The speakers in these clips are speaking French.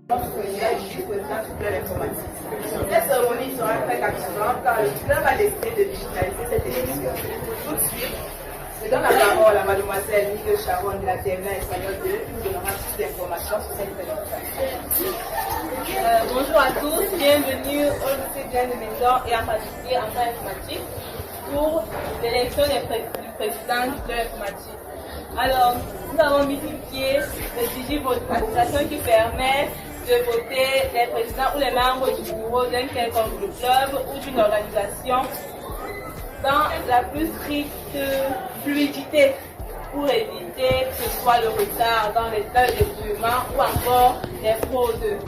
Cette cérémonie sera très captivante car le club a décidé de digitaliser cette émission. Tout de suite, je donne la parole à mademoiselle Miguel Charon de la TMA espagnole 2 qui nous donnera plus d'informations sur cette présentation. Bonjour à tous, bienvenue au lycée Glenn de Maison et en particulier en temps informatique pour l'élection du président du club informatique. Alors, nous avons mis sur pied le digivotation qui permet de voter les présidents ou les membres du bureau d'un quelconque club ou d'une organisation dans la plus stricte fluidité pour éviter que ce soit le retard dans les dépouillements ou encore les fraudes.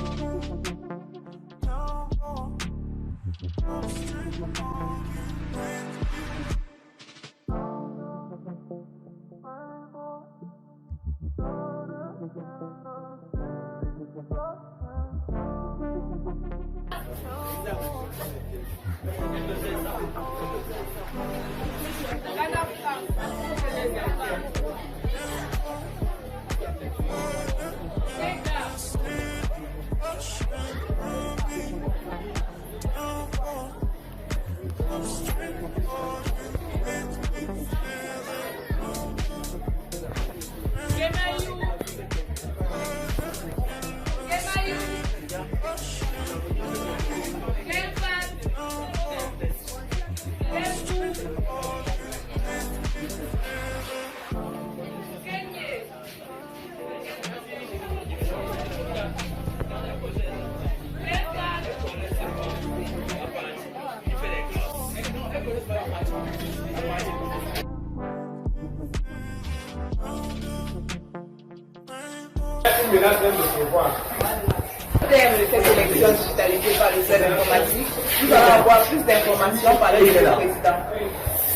Au terme de cette élection digitalisée par le club informatique, nous allons avoir plus d'informations par le nouveau président.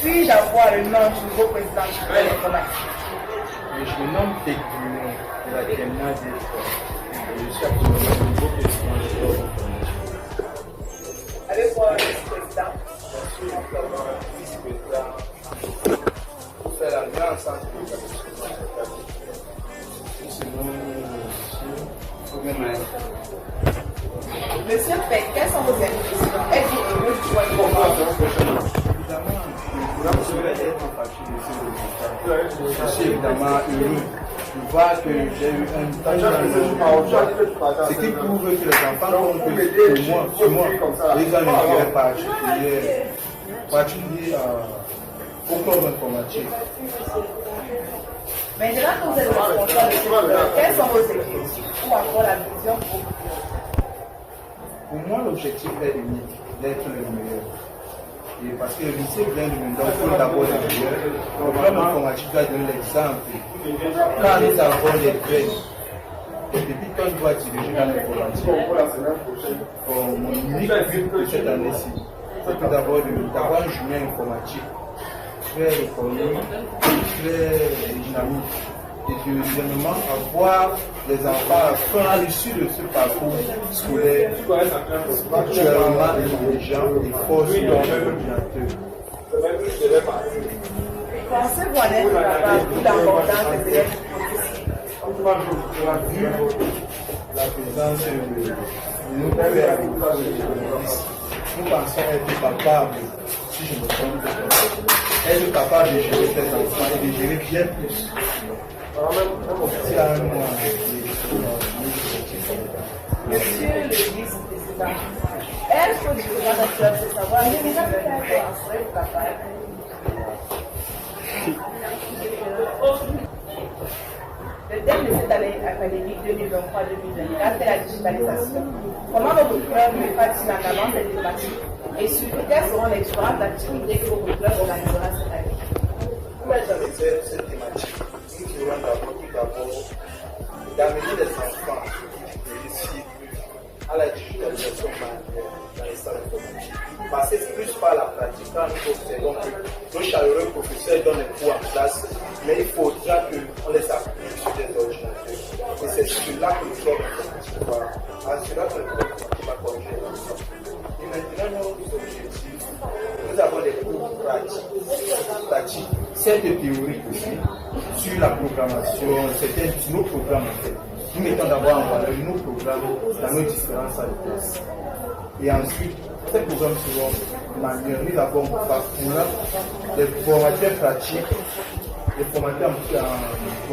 Puis-je avoir le nom du nouveau président du club informatique? Je me nomme Tekduno de la TMA et je suis actuellement le nouveau président du club informatique. Avec quoi le vice-président? Je suis encore vice-président pour faire la grande centre de l'établissement. Monsieur Peck, quelles sont vos impressions? Êtes-vous heureux du choix de Évidemment, le programme serait d'être parti de ce résultat. Je suis évidemment heureux de voir que j'ai eu un temps ce qui prouve que les enfants ont que moi, ils ont un intérêt particulier au club informatique. Maintenant que vous êtes responsable de ce club, quels sont vos objectifs ou encore la vision pour vous? Pour moi, l'objectif est unique, d'être le meilleur. Et parce que le lycée vient de Mendon, il faut d'abord le meilleur. Le club informatique doit donner l'exemple. Quand nous avons des graines, et depuis quand je dois diriger dans l'informatique, mon unique but de cette année-ci, c'est tout d'abord d'avoir un junior informatique très reconnu, très dynamique. Et deuxièmement, avoir des enfants à l'issue de ce parcours scolaire actuellement intelligents et forts sur l'ordinateur. Pensez-vous en être capable de l'importance des élèves? Vu la présence de nos pères, nous pensons être capables, si je me trompe, être capables de gérer ces enfants et de gérer bien plus. Monsieur le vice-président, est-ce que du président d'un club de savoir si vous en serez capable? Le thème de cette année académique 2023-2024 est la digitalisation. Comment votre club met-il en avant cette thématique et surtout quelles seront les différentes activités que votre club organisera cette année? Pour réaliser cette thématique, nous aurons d'abord d'amener les enfants de ici à la digitalisation manuelle dans les salles informatiques. Passer plus par la pratique quand nous observons que nos chaleureux professeurs donnent les cours en classe, mais il faudra qu'on les appuie sur des ordinateurs. Et c'est sur là que le club informatique va assurer que le club informatique va corriger l'ensemble. Et maintenant, nos objectifs, nous avons des cours pratiques, certes théoriques aussi, sur la programmation, c'était nos programmes en fait. nous mettons d'abord en valeur nos programmes dans nos différentes salles de classe. Et ensuite, ces programmes seront manuels. Nous avons des formateurs pratiques, des formateurs en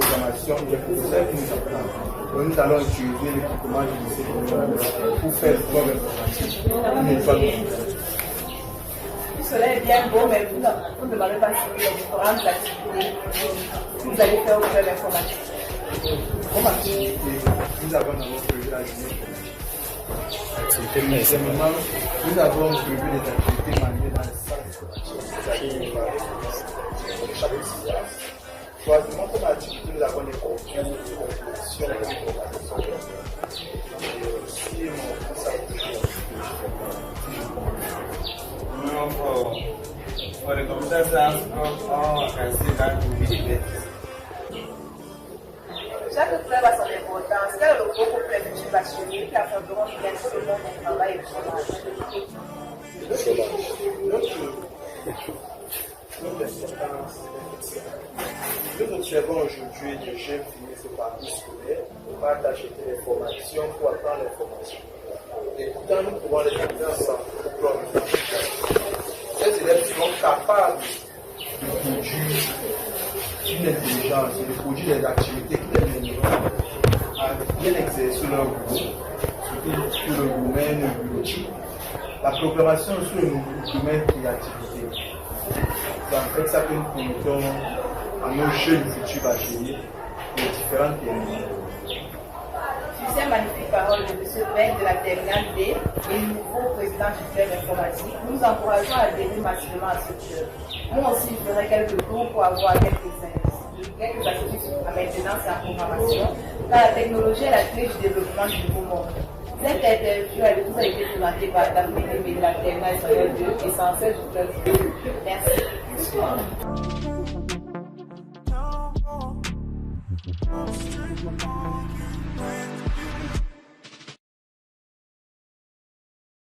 programmation, des professeurs qui nous apprennent. Donc, nous allons utiliser l'équipement du lycée pour faire le programme informatique. Le soleil est bien beau, mais vous ne demandez pas si il y a différentes activités que vous allez faire au club informatique. Comme activité, nous avons dans notre projet la journée informatique. Nous avons prévu des activités manuelles dans les salles de chaque classe. Troisièmement, comme activité, nous avons des concours, des compétitions, des formations. Si mon fils a for the computer science I can say that will be the best. Chaque club a son importance. Quel est le gros problème du bachelier qui affronteront bien selon le travail et le chômage? Nous observons aujourd'hui des jeunes finir ce parcours scolaire pour partager des formations, pour apprendre les formations. Et pourtant, nous pouvons les mettre ensemble pour prendre. Ces élèves seront capables de produire une intelligence et de produire des activités qui les mèneront à bien exercer leur goût, surtout sur le domaine biologique. La programmation sur le domaine créativité. C'est en fait ça que nous promettons à nos jeunes futurs bacheliers de différentes techniques. Sur ces magnifiques paroles de M. Ben de la terminale D et nouveau président du club informatique, nous encourageons à adhérer massivement à ce club. Moi aussi, je ferai quelques tours pour avoir quelques astuces à maintenance et à programmation, car la technologie est la clé du développement du nouveau monde. Cette interview a été présentée par Daphné Débé de la terminale 2 et Sancel du club. Merci.